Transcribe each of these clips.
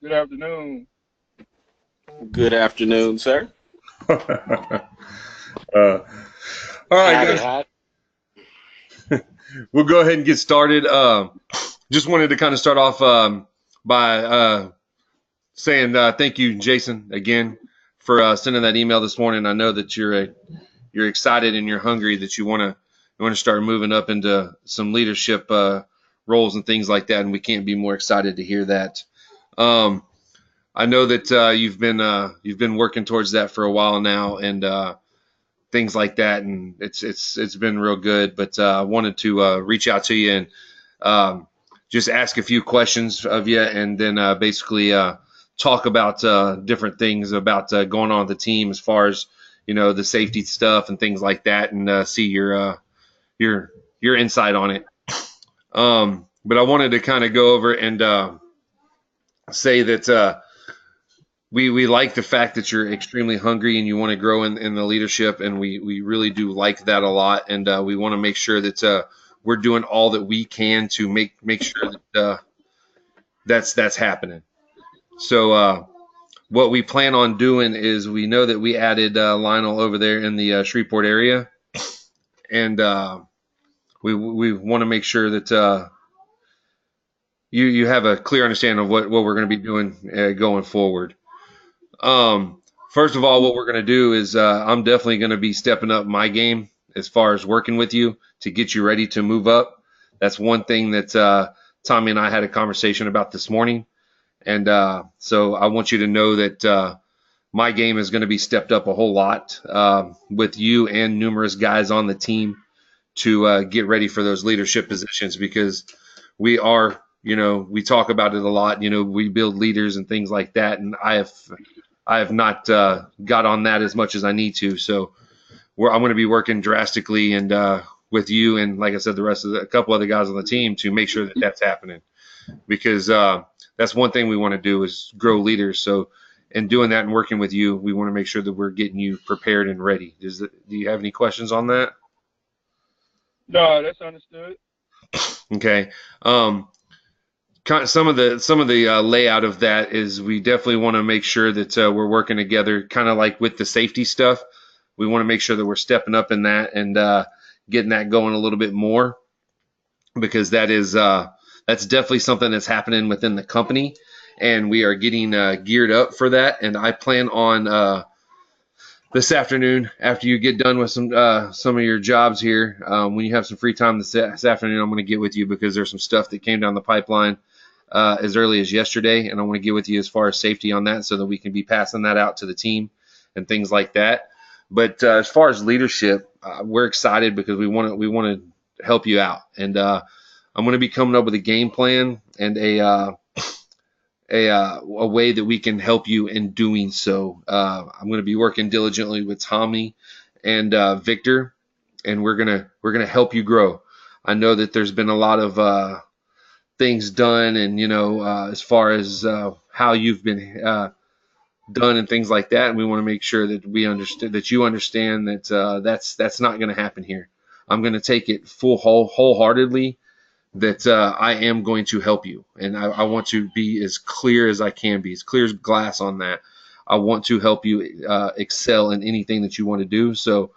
Good afternoon. Good afternoon, sir. All right, Howdy, guys, howdy. we'll go ahead and get started. Just wanted to kind of start off by saying thank you, Jason, again for sending that email this morning. I know that you're excited and you're hungry that you want to start moving up into some leadership roles and things like that, and we can't be more excited to hear that. Um, I know that you've been working towards that for a while now, and things like that, and it's been real good. But I wanted to reach out to you and um, just ask a few questions of you, and then basically talk about different things about going on with the team as far as the safety stuff and things like that, and see your your insight on it. But I wanted to kind of go over and say that. We like the fact that you're extremely hungry and you want to grow in the leadership, and we really do like that a lot, and we want to make sure that we're doing all that we can to make sure that that's happening. So what we plan on doing is we know that we added Lionel over there in the Shreveport area, and we want to make sure that you have a clear understanding of what we're going to be doing going forward. First of all, what we're going to do is I'm definitely going to be stepping up my game as far as working with you to get you ready to move up. That's one thing that Tommy and I had a conversation about this morning. And so I want you to know that my game is going to be stepped up a whole lot with you and numerous guys on the team to get ready for those leadership positions, because we are, we talk about it a lot. We build leaders and things like that. And I have not got on that as much as I need to. So I'm going to be working drastically and with you and, like I said, the rest of a couple other guys on the team to make sure that that's happening, because that's one thing we want to do is grow leaders. So in doing that and working with you, we want to make sure that we're getting you prepared and ready. Do you have any questions on that? No, that's understood. Okay. Kind of some of the layout of that is we definitely want to make sure that we're working together, kind of like with the safety stuff. We want to make sure that we're stepping up in that and getting that going a little bit more, because that's definitely something that's happening within the company, and we are getting geared up for that. And I plan on this afternoon, after you get done with some of your jobs here, when you have some free time this afternoon, I'm going to get with you because there's some stuff that came down the pipeline as early as yesterday, and I want to get with you as far as safety on that so that we can be passing that out to the team and things like that. But as far as leadership, we're excited because we want to help you out, and I'm going to be coming up with a game plan and a way that we can help you in doing so. I'm going to be working diligently with Tommy and Victor, and we're gonna help you grow. I know that there's been a lot of things done, and as far as how you've been done and things like that, and we want to make sure that we understand that you understand that that's not going to happen here. I'm going to take it wholeheartedly that I am going to help you, and I want to be as clear as I can be, as clear as glass on that. I want to help you excel in anything that you want to do. So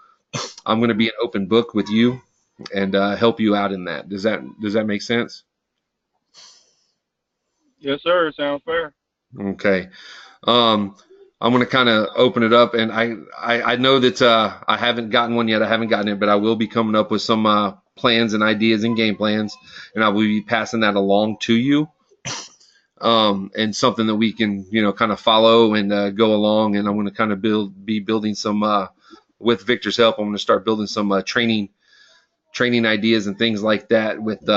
I'm going to be an open book with you and help you out in that. Does that make sense? Yes, sir. Sounds fair. Okay. Um, I'm going to kind of open it up, and I know that I haven't gotten one yet. I haven't gotten it, but I will be coming up with some plans and ideas and game plans, and I will be passing that along to you. And something that we can, kind of follow and go along. And I'm going to kind of be building some, with Victor's help, I'm going to start building some training ideas and things like that with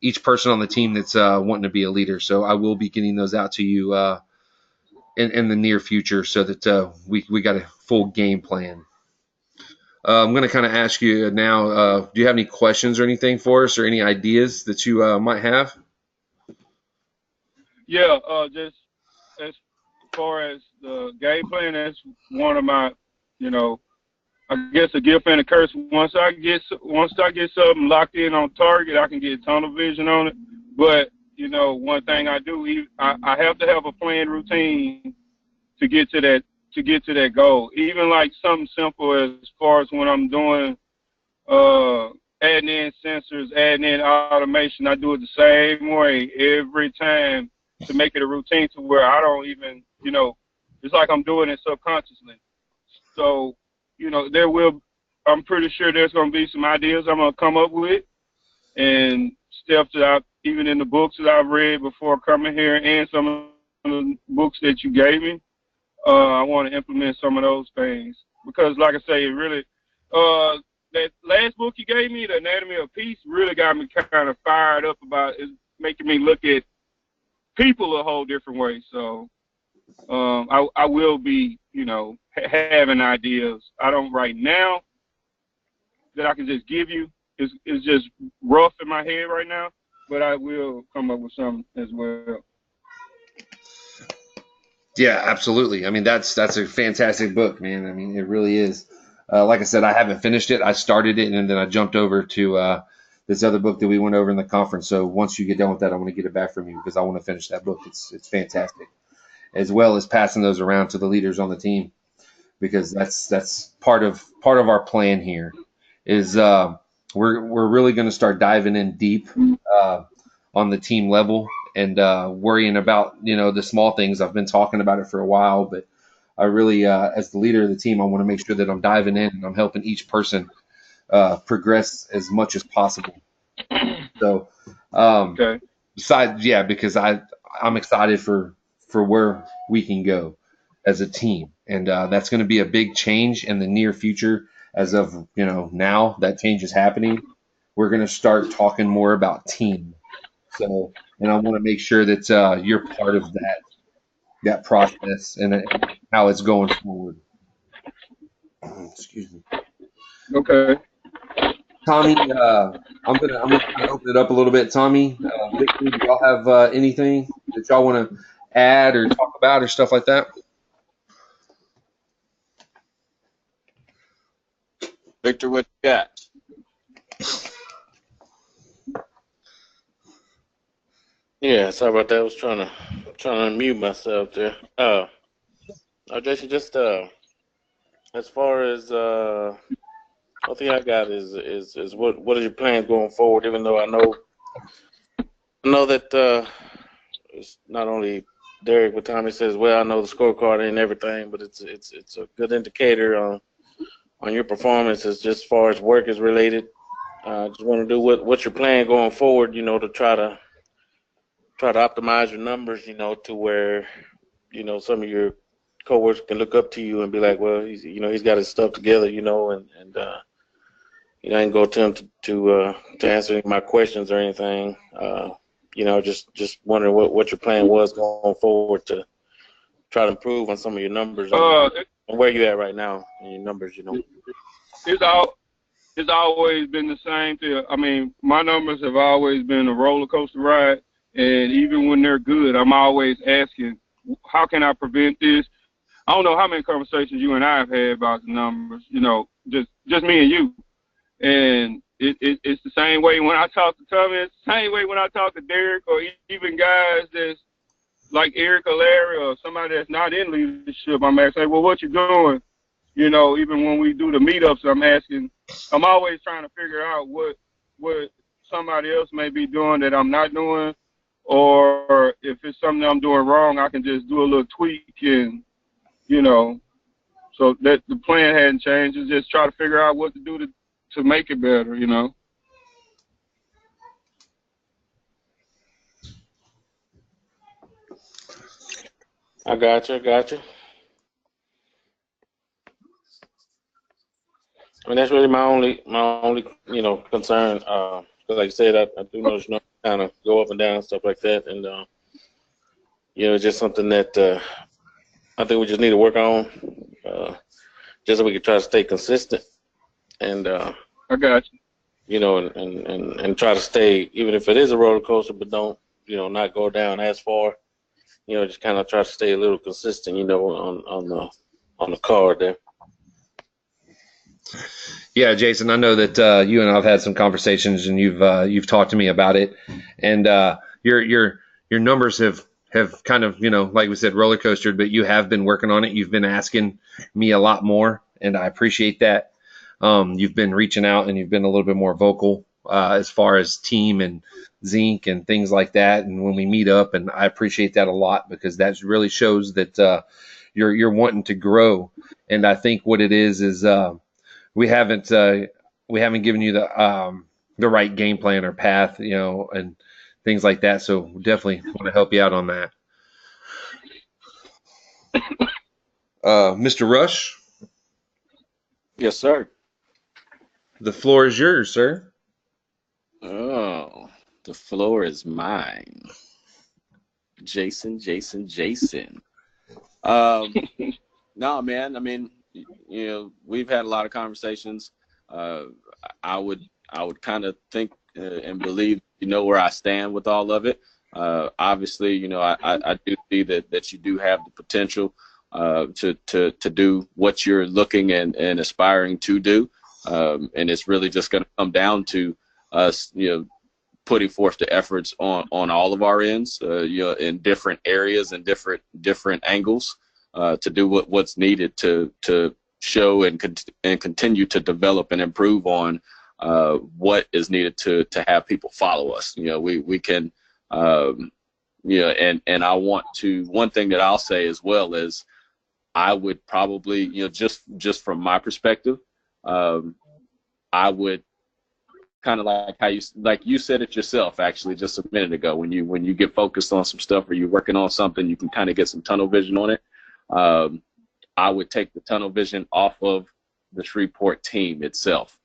each person on the team that's wanting to be a leader. So I will be getting those out to you in the near future so that we got a full game plan. I'm going to kind of ask you now, do you have any questions or anything for us or any ideas that you might have? Yeah, just as far as the game plan, that's one of my, you know, I guess a gift and a curse. Once I get something locked in on target, I can get tunnel vision on it. But one thing I do, I have to have a planned routine to get to that goal. Even like something simple as far as when I'm doing adding in sensors, adding in automation, I do it the same way every time to make it a routine to where I don't even, it's like I'm doing it subconsciously. So, I'm pretty sure there's going to be some ideas I'm going to come up with and stuff that even in the books that I've read before coming here and some of the books that you gave me, I want to implement some of those things because, like I say, it really, that last book you gave me, The Anatomy of Peace, really got me kind of fired up about it, making me look at people a whole different way. So I will be, having ideas. I don't right now that I can just give you. It's just rough in my head right now, but I will come up with some as well. Yeah, absolutely. I mean, that's a fantastic book, man. I mean, it really is. Like I said, I haven't finished it. I started it, and then I jumped over to this other book that we went over in the conference. So once you get done with that, I want to get it back from you because I want to finish that book. It's fantastic, as well as passing those around to the leaders on the team because that's part of our plan here. Is we're really going to start diving in deep on the team level and worrying about the small things. I've been talking about it for a while, but I really, as the leader of the team, I want to make sure that I'm diving in and I'm helping each person progress as much as possible. So, Okay. besides, yeah, because I'm excited for where we can go as a team, and that's going to be a big change in the near future. As of now that change is happening, we're going to start talking more about team. So, and I want to make sure that you're part of that process and how it's going forward. Excuse me, Okay. Tommy. I'm gonna kind of open it up a little bit, Tommy. Victor, do y'all have anything that y'all want to add or talk about or stuff like that? Victor, what you got? Yeah, sorry about that. I was trying to unmute myself there. Jason, just as far as one thing I got is what are your plans going forward? Even though I know that it's not only Derek, what Tommy says. Well, I know the scorecard ain't everything, but it's a good indicator on your performance as just far as work is related. Just want to do what's your plan going forward? To try to optimize your numbers, to where, some of your coworkers can look up to you and be like, well, he's got his stuff together, and I didn't go to him to answer any of my questions or anything. Just wondering what your plan was going forward to try to improve on some of your numbers and where you at right now in your numbers, It's always been the same thing. I mean, my numbers have always been a roller coaster ride. And even when they're good, I'm always asking, how can I prevent this? I don't know how many conversations you and I have had about the numbers, just me and you. And it's the same way when I talk to Tommy. It's the same way when I talk to Derek or even guys that's like Eric or Larry or somebody that's not in leadership. I'm asking, well, what you doing? Even when we do the meetups, I'm always trying to figure out what somebody else may be doing that I'm not doing. Or if it's something I'm doing wrong, I can just do a little tweak and, so that the plan hadn't changed. It's just try to figure out what to do to make it better, I got you. I mean, that's really my only concern. Because like I said, I do notice kind of go up and down, stuff like that. And, it's just something that I think we just need to work on just so we can try to stay consistent. And, I got you. And try to stay, even if it is a roller coaster, but don't, not go down as far. Just kind of try to stay a little consistent, on the card there. Yeah, Jason, I know that you and I've had some conversations, and you've talked to me about it, and your numbers have kind of, like we said, roller coastered, but you have been working on it. You've been asking me a lot more, and I appreciate that. You've been reaching out and you've been a little bit more vocal as far as team and zinc and things like that. And when we meet up, and I appreciate that a lot, because that really shows that you're wanting to grow. And I think what it is we haven't given you the right game plan or path, and things like that. So definitely want to help you out on that. Mr. Rush, Yes, sir. the floor is yours, sir. Oh, the floor is mine. Jason. Um, no, man. I mean, we've had a lot of conversations. Uh, I would kind of think and believe, where I stand with all of it. Obviously, I do see that you do have the potential to do what you're looking and aspiring to do. And it's really just going to come down to us, putting forth the efforts on all of our ends, in different areas and different angles, to do what's needed to show and continue to develop and improve on what is needed to have people follow us. We can, and I want to, one thing that I'll say as well is I would probably, just from my perspective, I would kind of like you said it yourself, actually, just a minute ago, when you get focused on some stuff or you're working on something, you can kind of get some tunnel vision on it. I would take the tunnel vision off of the Shreveport team itself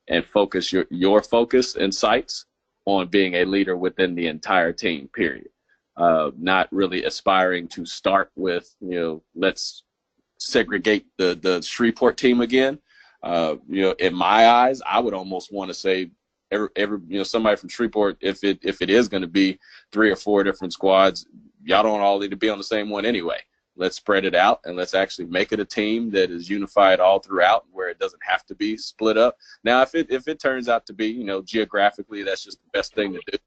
and focus your focus and sights on being a leader within the entire team, period. Not really aspiring to start with, let's segregate the Shreveport team again. In my eyes, I would almost want to say every somebody from Shreveport, if it is going to be 3 or 4 different squads, y'all don't all need to be on the same one anyway. Let's spread it out and let's actually make it a team that is unified all throughout, where it doesn't have to be split up. Now, if it turns out to be, geographically, that's just the best thing to do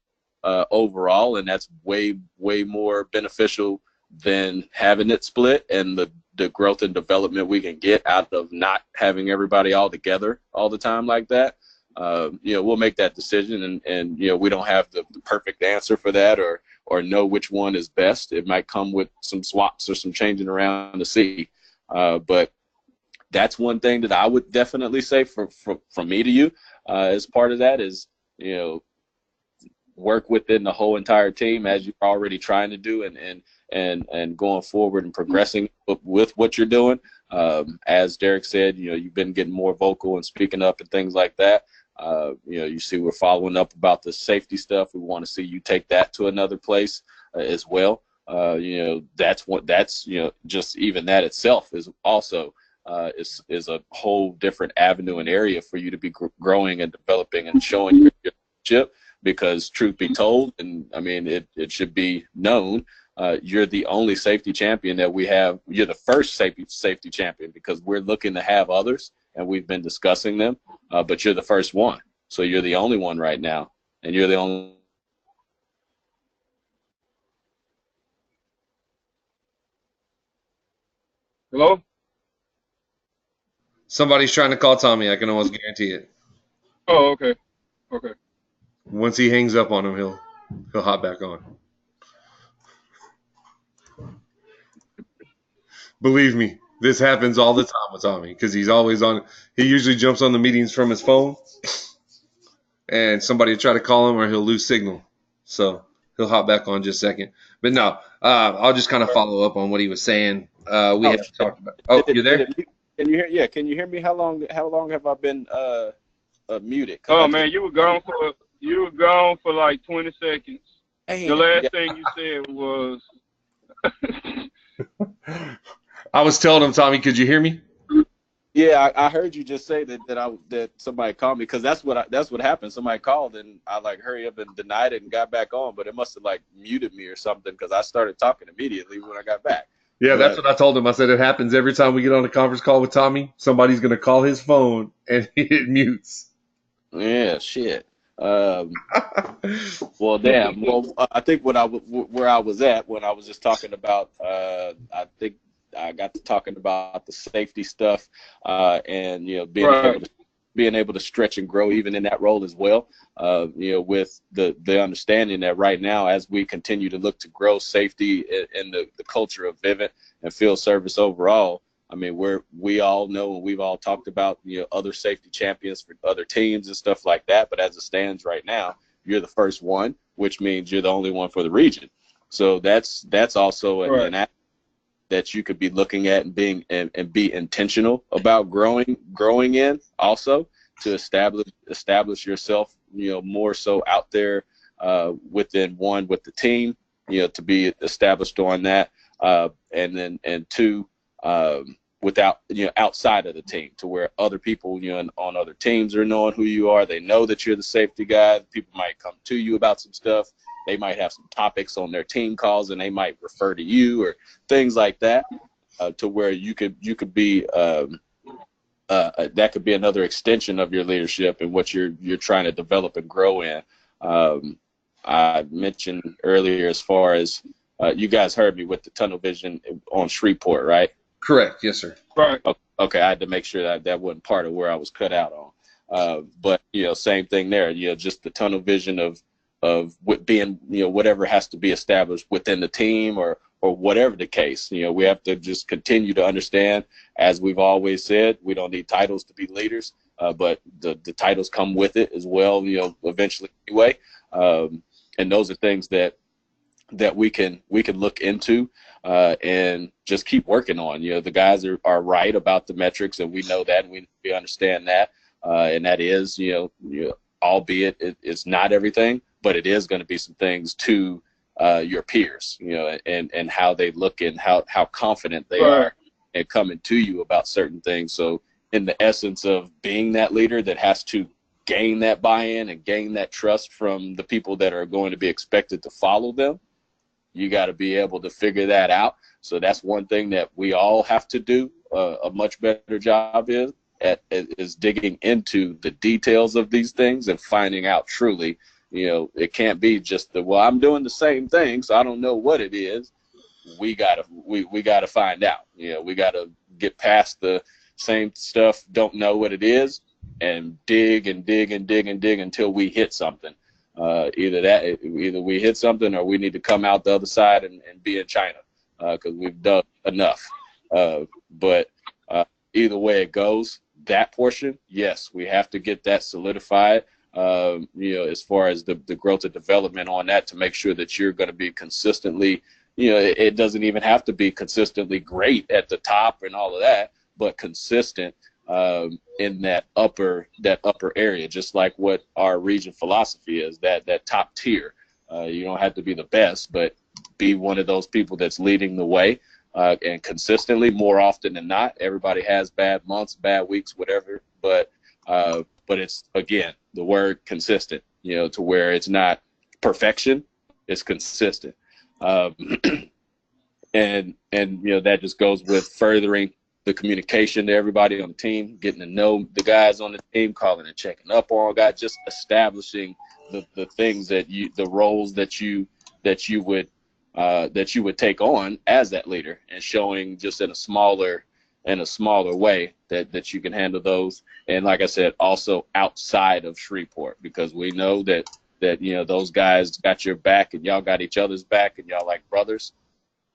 overall, and that's way more beneficial than having it split, and the growth and development we can get out of not having everybody all together all the time like that. We'll make that decision, and we don't have the perfect answer for that or know which one is best. It might come with some swaps or some changing around to see. But that's one thing that I would definitely say from me to you as part of that is, work within the whole entire team as you're already trying to do, and going forward and progressing with what you're doing. As Derek said, you've been getting more vocal and speaking up and things like that. You see we're following up about the safety stuff. We want to see you take that to another place as well. That's just even that itself is also is a whole different avenue and area for you to be growing and developing and showing your leadership, because truth be told, and I mean it should be known, you're the only safety champion that we have. You're the first safety champion, because we're looking to have others, and we've been discussing them, but you're the first one. So you're the only one right now, and you're the only. Hello? Somebody's trying to call Tommy. I can almost guarantee it. Oh, okay. Okay. Once he hangs up on him, he'll hop back on. Believe me, this happens all the time with Tommy, because he's always on. He usually jumps on the meetings from his phone, and somebody will try to call him, or he'll lose signal. So he'll hop back on just a second. But no, I'll just kind of follow up on what he was saying. We have talked about. Oh, you there? Can you hear? Yeah, can you hear me? How long have I been muted? Oh man, you were gone for like 20 seconds. Hey, The last thing you said was. I was telling him, Tommy, could you hear me? Yeah, I heard you just say that somebody called me, because that's what happened. Somebody called and I hurry up and denied it and got back on, but it must have muted me or something, because I started talking immediately when I got back. Yeah, that's what I told him. I said it happens every time we get on a conference call with Tommy. Somebody's going to call his phone and it mutes. Yeah, shit. Well, damn. Well, I think where I was at when I was just talking about, I think I got to talking about the safety stuff, and being able to stretch and grow even in that role as well. With the understanding that right now, as we continue to look to grow safety in the culture of Vivint and field service overall, I mean, we all know and we've all talked about other safety champions for other teams and stuff like that. But as it stands right now, you're the first one, which means you're the only one for the region. So that's also an aspect that you could be looking at and be intentional about growing in also to establish yourself, more so out there with the team, to be established on that, and two, without outside of the team, to where other people on other teams are knowing who you are. They know that you're the safety guy. People might come to you about some stuff. They might have some topics on their team calls and they might refer to you or things like that, to where you could be that could be another extension of your leadership and what you're trying to develop and grow in. I mentioned earlier, as far as you guys heard me with the tunnel vision on Shreveport, right? Correct. Yes, sir. Right. Okay, I had to make sure that wasn't part of where I was cut out on. But same thing there. Just the tunnel vision of what being whatever has to be established within the team or whatever the case. We have to just continue to understand, as we've always said, we don't need titles to be leaders, but the titles come with it as well. Eventually anyway. And those are things that we can look into and just keep working on. The guys are right about the metrics, and we know that, and we understand that, and that is albeit it's not everything, but it is going to be some things to your peers, and how they look and how confident they are and coming to you about certain things. So in the essence of being that leader that has to gain that buy-in and gain that trust from the people that are going to be expected to follow them, you got to be able to figure that out. So that's one thing that we all have to do a much better job is digging into the details of these things and finding out truly. It can't be just I'm doing the same thing, so I don't know what it is. We gotta find out. We gotta get past the same stuff, don't know what it is, and dig and dig and dig and dig until we hit something. Either we hit something, or we need to come out the other side and be in China, because we've done enough. But either way it goes, that portion, yes, we have to get that solidified. As far as the growth and development on that, to make sure that you're going to be consistently, it doesn't even have to be consistently great at the top and all of that, but consistent in that upper area, just like what our region philosophy is, that top tier. You don't have to be the best, but be one of those people that's leading the way, and consistently, more often than not. Everybody has bad months, bad weeks, whatever, but it's, again, the word consistent, to where it's not perfection, it's consistent. And that just goes with furthering the communication to everybody on the team, getting to know the guys on the team, calling and checking up on guys, just establishing the things the roles that you would take on as that leader, and showing just in a smaller way that you can handle those. And like I said, also outside of Shreveport, because we know that those guys got your back and y'all got each other's back and y'all like brothers.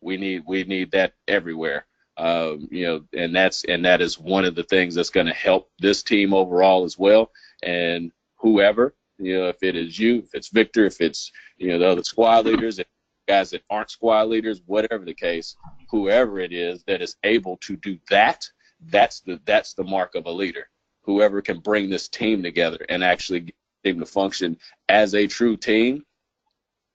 We need that everywhere. And that is one of the things that's going to help this team overall as well. And whoever, if it is you, if it's Victor, if it's the other squad leaders, if guys that aren't squad leaders, whatever the case, whoever it is that is able to do that, that's the mark of a leader. Whoever can bring this team together and actually get the team to function as a true team.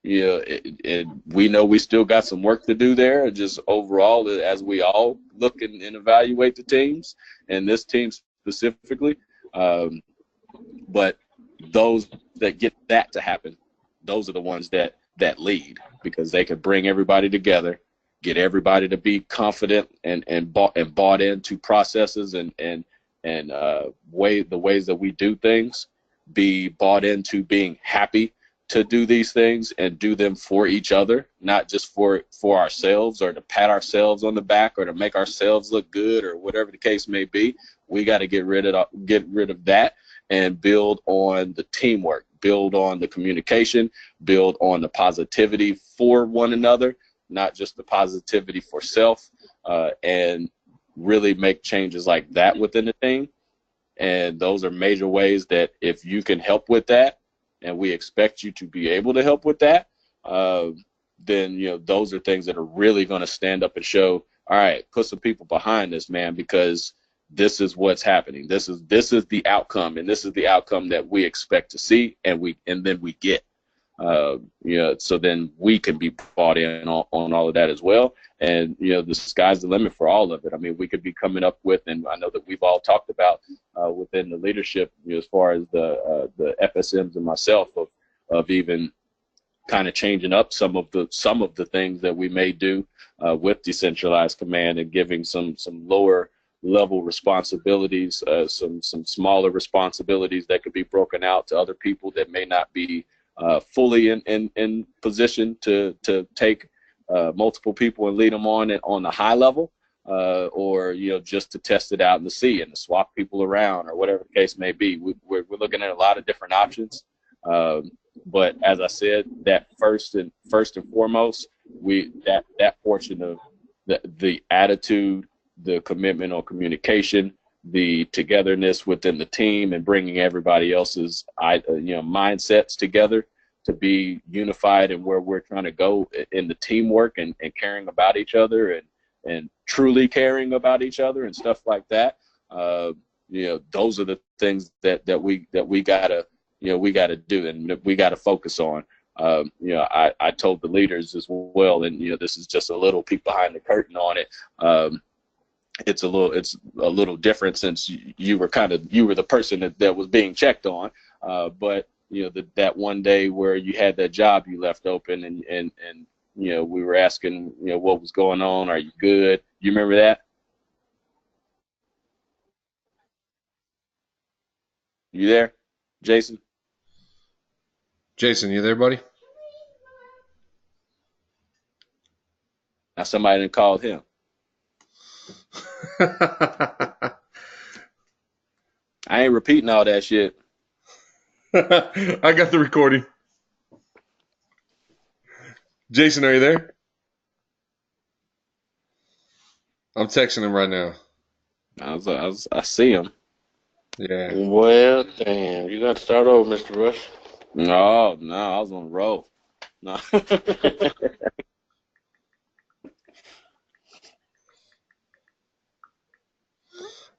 We know we still got some work to do there, just overall, as we all look and evaluate the teams, and this team specifically. But those that get that to happen, those are the ones that lead, because they can bring everybody together, get everybody to be confident and bought into processes and the ways that we do things, be bought into being happy to do these things and do them for each other, not just for ourselves or to pat ourselves on the back or to make ourselves look good or whatever the case may be. We got to get rid of that and build on the teamwork, build on the communication, build on the positivity for one another, not just the positivity for self, and really make changes like that within the team. And those are major ways that if you can help with that, and we expect you to be able to help with that, then, you know, those are things that are really going to stand up and show, all right, put some people behind this, man, because this is what's happening. This is the outcome, and this is the outcome that we expect to see, and then we get. You know, so then we can be bought in on all of that as well. And, you know, the sky's the limit for all of it. I mean, we could be coming up with, and I know that we've all talked about within the leadership, you know, as far as the FSMs and myself, of even kind of changing up some of the things that we may do with decentralized command and giving some lower level responsibilities, some smaller responsibilities that could be broken out to other people that may not be fully in position to take multiple people and lead them on the high level, or, you know, just to test it out in the sea and to swap people around or whatever the case may be. We're looking at a lot of different options, but as I said, that first and foremost, that portion of the attitude, the commitment on communication, the togetherness within the team, and bringing everybody else's mindsets together to be unified in where we're trying to go in the teamwork and caring about each other and truly caring about each other and stuff like that. You know, those are the things that we gotta do and we gotta focus on. You know, I told the leaders as well, and, you know, this is just a little peek behind the curtain on it. It's a little different since you were the person that was being checked on, but, you know, that one day where you had that job you left open and you know, we were asking, you know, what was going on, are you good? You remember that? You there, Jason? Jason, you there, buddy? Now somebody done called him. I ain't repeating all that shit. I got the recording. Jason, are you there? I'm texting him right now. I see him. Yeah. Well, damn, you got to start over, Mr. Rush. No, I was on the roll. No.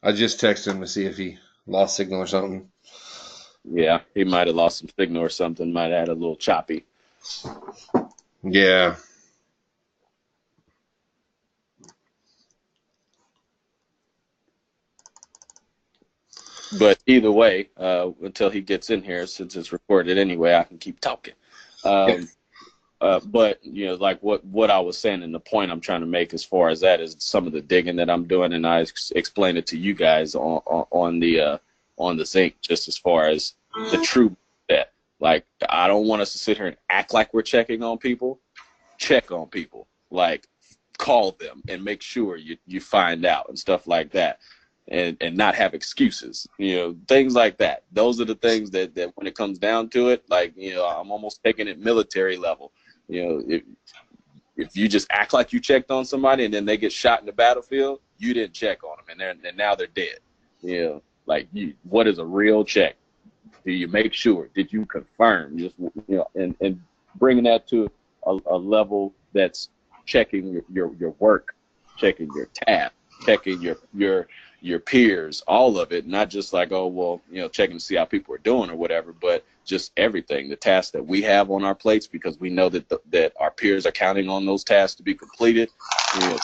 I just texted him to see if he lost signal or something. Yeah, he might have lost some signal or something. Might have had a little choppy. Yeah. But either way, until he gets in here, since it's recorded anyway, I can keep talking. But, you know, like what I was saying, and the point I'm trying to make as far as that is some of the digging that I'm doing, and I explained it to you guys on the zinc, just as far as the true that. Like, I don't want us to sit here and act like we're checking on people. Check on people. Like, call them and make sure you find out and stuff like that. And not have excuses, you know, things like that. Those are the things that when it comes down to it, like, you know, I'm almost taking it military level. You know, if you just act like you checked on somebody and then they get shot in the battlefield, you didn't check on them, and now they're dead. You know, like, what is a real check? Do you make sure? Did you confirm? Just, you know, and bringing that to a level that's checking your work, checking your task, checking your peers, all of it, not just like, oh, well, you know, checking to see how people are doing or whatever, but just everything, the tasks that we have on our plates, because we know that our peers are counting on those tasks to be completed, you know,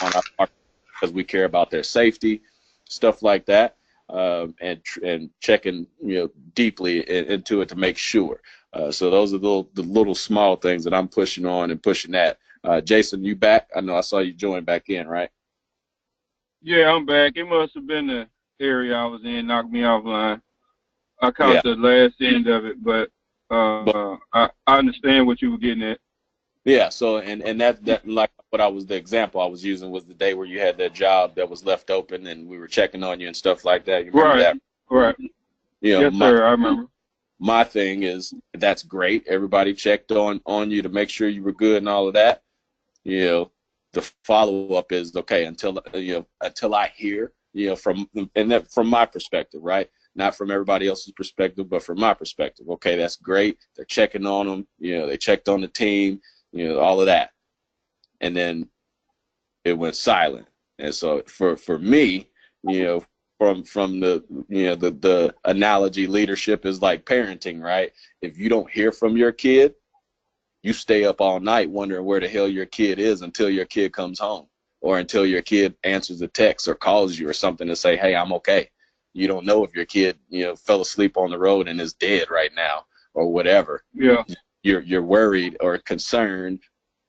on our, because we care about their safety, stuff like that, and checking, you know, deeply into it to make sure. So those are the little small things that I'm pushing on and pushing at. Jason, you back? I know I saw you join back in, right? Yeah, I'm back. It must have been the area I was in, knocked me offline. I Yeah. caught the last end of it, but I understand what you were getting at. Yeah, so and that like what I was the example I was using was the day where you had that job that was left open and we were checking on you and stuff like that. You remember Right, that? right. You know, Yes, sir. I remember. my thing is that's great. Everybody checked on you to make sure you were good and all of that. You know, the follow up is okay until I hear from and that from my perspective, right? Not from everybody else's perspective, but from my perspective. Okay, that's great. They're checking on them. You know, they checked on the team. You know, all of that, and then it went silent. And so for me, you know, from the the analogy, leadership is like parenting, right? If you don't hear from your kid, you stay up all night wondering where the hell your kid is until your kid comes home or until your kid answers a text or calls you or something to say, hey, I'm okay. You don't know if your kid, fell asleep on the road and is dead right now or whatever. Yeah. You're worried or concerned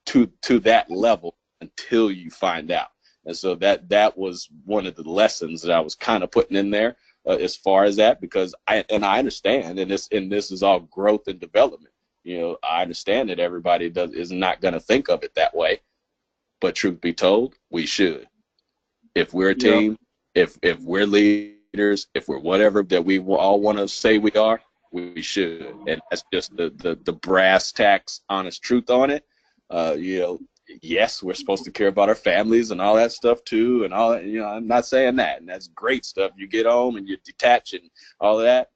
to that level until you find out. And so that was one of the lessons that I was kind of putting in there as far as that, because I understand, and this is all growth and development. I understand that everybody is not going to think of it that way, but truth be told, we should. If we're a team, if we're leaders, if we're whatever that we all want to say we are, we should. And that's just the brass tacks, honest truth on it. Yes, we're supposed to care about our families and all that stuff too, and all that. I'm not saying that, and that's great stuff. You get home and you detach and all of that.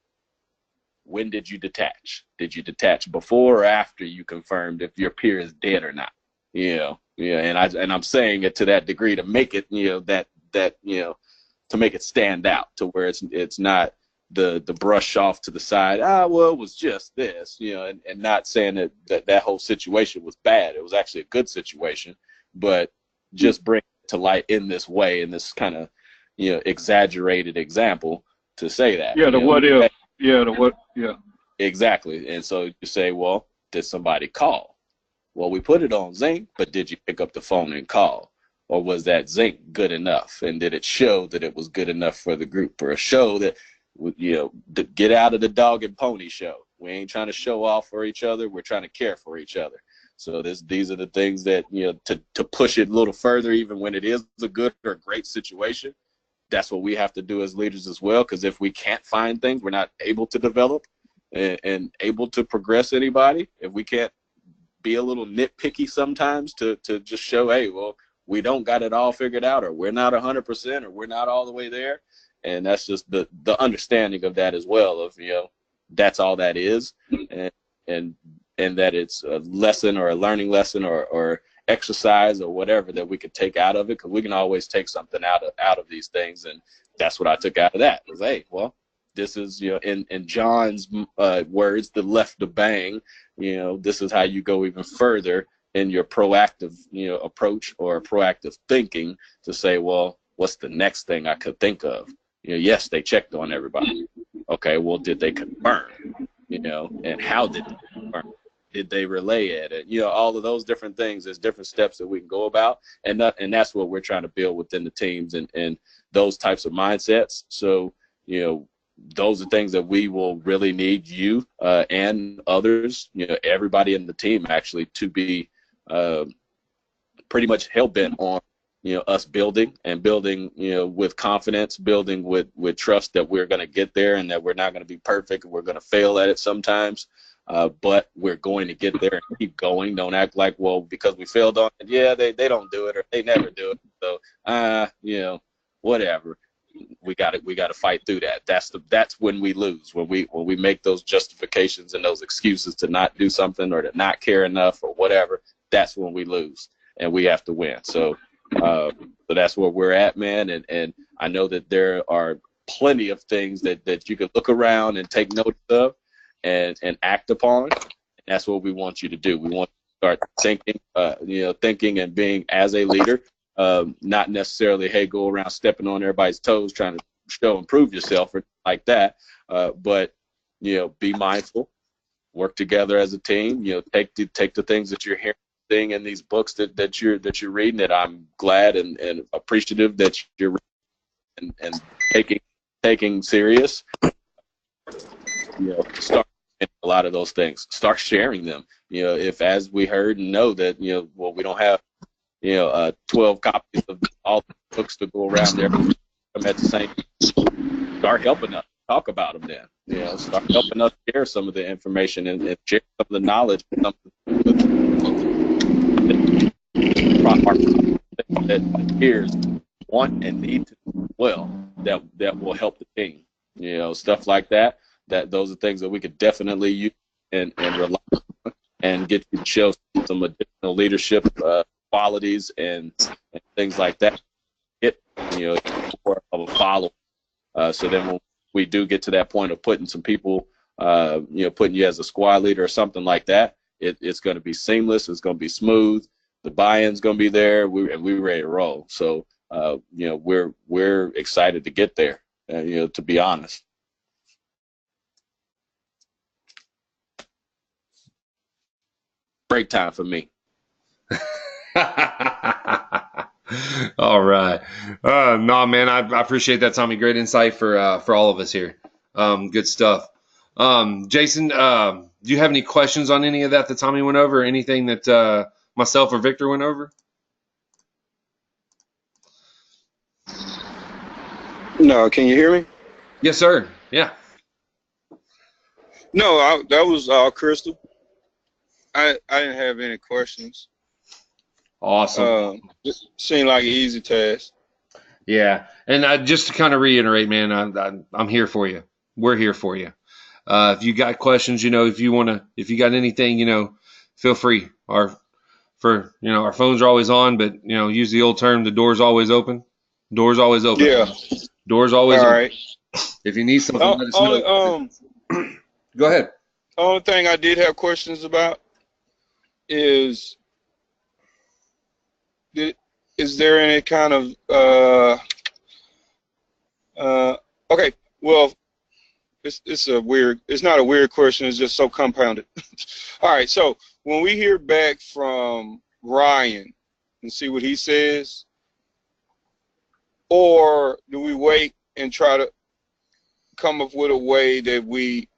When did you detach? Did you detach before or after you confirmed if your peer is dead or not? And I'm saying it to that degree to make it, to make it stand out to where it's not the brush off to the side. Well, it was just this, and not saying that whole situation was bad. It was actually a good situation, but just bring it to light in this way, in this kind of, exaggerated example to say that. Yeah, the what if. Yeah, the what. Yeah. Exactly. And so you say, well, did somebody call? Well, we put it on Zinc, but did you pick up the phone and call? Or was that Zinc good enough? And did it show that it was good enough for the group, or a show that, get out of the dog and pony show? We ain't trying to show off for each other. We're trying to care for each other. So these are the things that, to push it a little further, even when it is a good or great situation. That's what we have to do as leaders as well, because if we can't find things, we're not able to develop and able to progress anybody. If we can't be a little nitpicky sometimes to just show, hey, well, we don't got it all figured out, or we're not 100%, or we're not all the way there. And that's just the understanding of that as well, of, that's all that is, and that it's a lesson or a learning lesson or exercise or whatever that we could take out of it, because we can always take something out of these things. And that's what I took out of that, was, hey, well, this is, in John's words, the left to bang, this is how you go even further in your proactive, approach or proactive thinking to say, well, what's the next thing I could think of? Yes, they checked on everybody. Okay, well, did they confirm? And how did they confirm? Did they relay it? All of those different things. There's different steps that we can go about, and that's what we're trying to build within the teams and those types of mindsets. So, those are things that we will really need you and others, everybody in the team actually, to be pretty much hell-bent on, us building with confidence, building with trust that we're going to get there, and that we're not going to be perfect, and we're going to fail at it sometimes. But we're going to get there and keep going. Don't act like, well, because we failed on it, yeah, they don't do it, or they never do it. So, whatever. We got to fight through that. That's when we lose, when we make those justifications and those excuses to not do something or to not care enough or whatever. That's when we lose, and we have to win. So that's where we're at, man. And I know that there are plenty of things that you could look around and take note of and act upon. And that's what we want you to do. We want you to start thinking and being as a leader. Not necessarily, hey, go around stepping on everybody's toes trying to show and prove yourself or like that, but be mindful, work together as a team. Take the things that you're hearing in these books that you're reading, that I'm glad and appreciative that you're reading and taking serious. start a lot of those things. Start sharing them. If, as we heard and know that, well, we don't have 12 copies of all the books to go around there at the same. Start helping us talk about them then. Start helping us share some of the information and share some of the knowledge that peers want and need to do well, that will help the team. Stuff like that. Those are things that we could definitely use and rely on and get you to show some additional leadership qualities and things like that. Get more of a follow. So then when we do get to that point of putting some people, putting you as a squad leader or something like that, it's going to be seamless. It's going to be smooth. The buy-in's going to be there. We're ready to roll. So we're excited to get there. To be honest. Break time for me. All right. No, man, I appreciate that, Tommy. Great insight for all of us here. Good stuff. Jason, do you have any questions on any of that Tommy went over? Anything that myself or Victor went over? No, can you hear me? Yes, sir. Yeah. No, that was all crystal. I didn't have any questions. Awesome. It seemed like an easy task. Yeah, and just to kind of reiterate, man, I'm here for you. We're here for you. If you got questions, if you got anything, feel free. Our phones are always on, but use the old term, the door's always open. Door's always open. Yeah. Door's always open. All right. If you need something, let us know. Go ahead. The only thing I did have questions about is there any kind of okay, well, it's not a weird question, it's just so compounded. All right, so when we hear back from Ryan and see what he says, or do we wait and try to come up with a way that we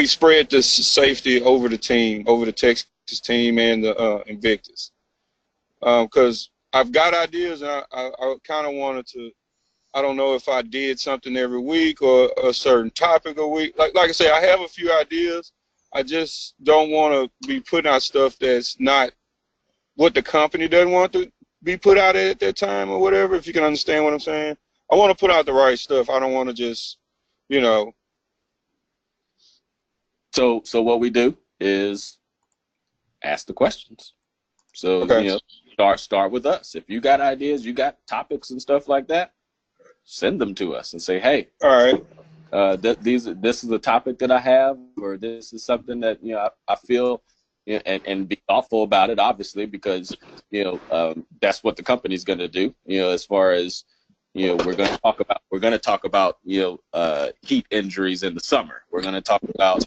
spread this safety over the team, over the Texas team and the Invictus? Because I've got ideas, and I kind of wanted to. I don't know if I did something every week or a certain topic a week. Like I say, I have a few ideas. I just don't want to be putting out stuff that's not what the company doesn't want to be put out at that time or whatever. If you can understand what I'm saying, I want to put out the right stuff. I don't want to just, So what we do is ask the questions. So okay. Start with us. If you got ideas, you got topics and stuff like that, send them to us and say, hey, all right, this is a topic that I have, or this is something that I feel, and be thoughtful about it, obviously, because that's what the company's going to do. As far as we're going to talk about heat injuries in the summer. We're going to talk about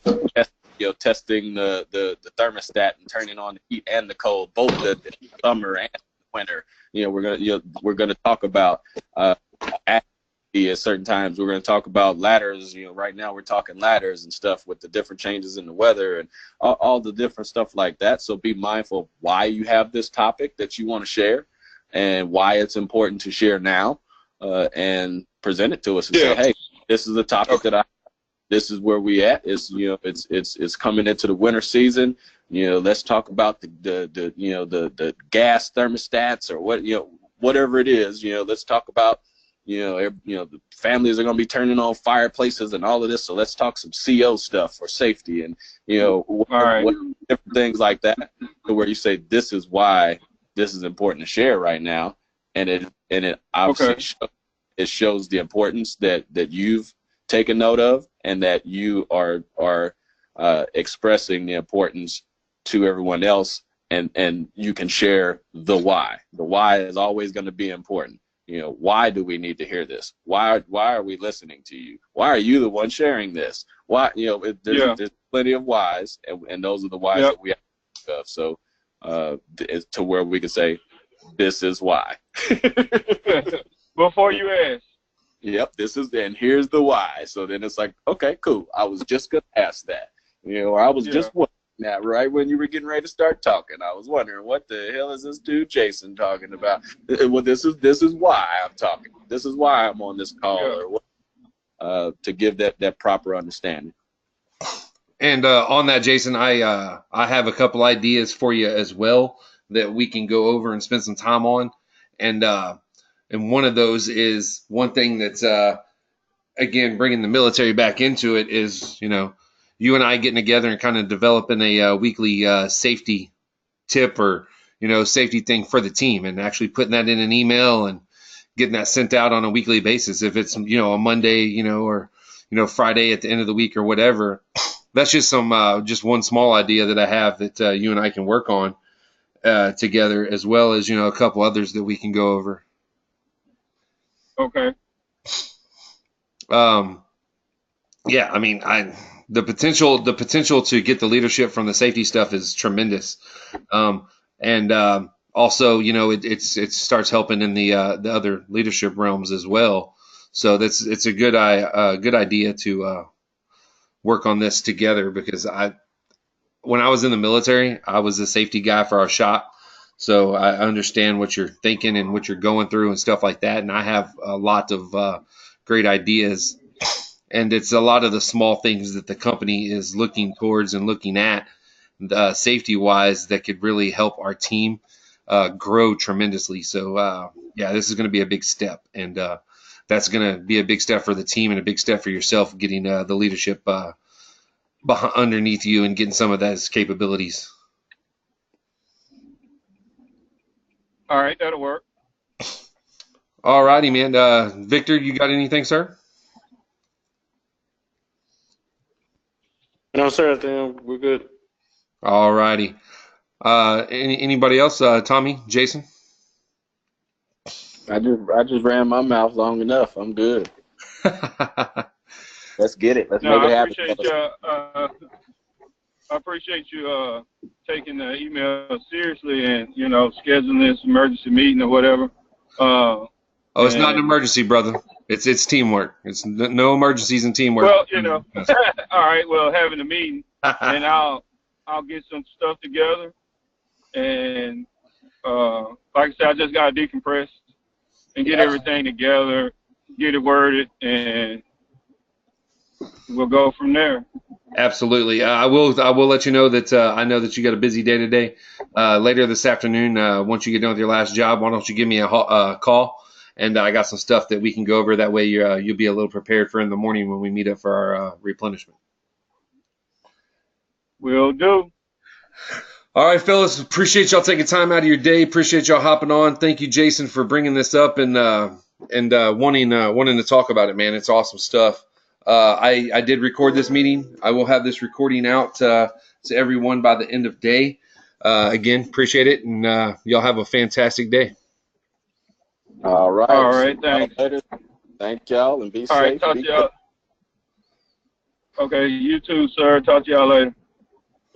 testing the thermostat and turning on the heat and the cold, both the summer and the winter. We're gonna talk about at certain times. We're gonna talk about ladders. Right now we're talking ladders and stuff with the different changes in the weather and all the different stuff like that. So be mindful of why you have this topic that you want to share and why it's important to share now, and present it to us and say, hey, this is the topic that this is where we at. It's coming into the winter season. Let's talk about the gas thermostats or whatever it is. Let's talk about the families are going to be turning on fireplaces and all of this. So let's talk some CO stuff for safety and what different things like that. Where you say this is why this is important to share right now, and it obviously it shows the importance that you've taken note of, and that you are expressing the importance to everyone else, and you can share the why. The why is always going to be important. Why do we need to hear this? Why are we listening to you? Why are you the one sharing this? Why? There's plenty of whys, and those are the whys that we have to think of. So to where we can say, this is why. Before you ask, Yep, and here's the why. So then it's like, okay, cool. I was just gonna ask that, or I was just wondering that right when you were getting ready to start talking. I was wondering, what the hell is this dude Jason talking about? Well, this is why I'm talking. This is why I'm on this call, or what, to give that proper understanding. And on that, Jason, I have a couple ideas for you as well that we can go over and spend some time on, and one of those is one thing that's again bringing the military back into it is you and I getting together and kind of developing a weekly safety tip or safety thing for the team, and actually putting that in an email and getting that sent out on a weekly basis. If it's a Monday, or Friday at the end of the week or whatever. That's just just one small idea that I have that you and I can work on together, as well as a couple others that we can go over. Okay. Yeah, I mean, the potential to get the leadership from the safety stuff is tremendous, and also it starts helping in the other leadership realms as well. So it's a good idea to work on this together, because when I was in the military, I was the safety guy for our shop. So I understand what you're thinking and what you're going through and stuff like that. And I have a lot of great ideas. And it's a lot of the small things that the company is looking towards and looking at safety-wise that could really help our team grow tremendously. So, this is going to be a big step. And that's going to be a big step for the team and a big step for yourself, getting the leadership underneath you and getting some of those capabilities. All right, that'll work. All righty, man. Victor, you got anything, sir? No, sir. I think we're good. All righty. Anybody else? Tommy, Jason? I just ran my mouth long enough. I'm good. Let's get it. Let's make it happen. I appreciate you taking the email seriously and scheduling this emergency meeting or whatever. It's not an emergency, brother. It's teamwork. It's no emergencies in teamwork. Well, all right. Well, having a meeting, and I'll get some stuff together, and like I said, I just gotta decompress and get everything together, get it worded, and we'll go from there. Absolutely. I will let you know that I know that you got a busy day today. Later this afternoon, once you get done with your last job, why don't you give me a call? And I got some stuff that we can go over. That way you'll be a little prepared for in the morning when we meet up for our replenishment. Will do. All right, fellas. Appreciate y'all taking time out of your day. Appreciate y'all hopping on. Thank you, Jason, for bringing this up and wanting to talk about it, man. It's awesome stuff. I did record this meeting. I will have this recording out to everyone by the end of day. Again, appreciate it, and y'all have a fantastic day. All right. All right, thanks. Thank y'all, and be safe. All right, talk to y'all. Okay, you too, sir. Talk to y'all later.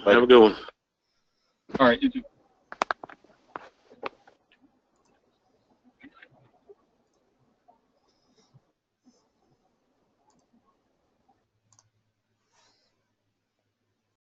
Have a good one. All right, you too.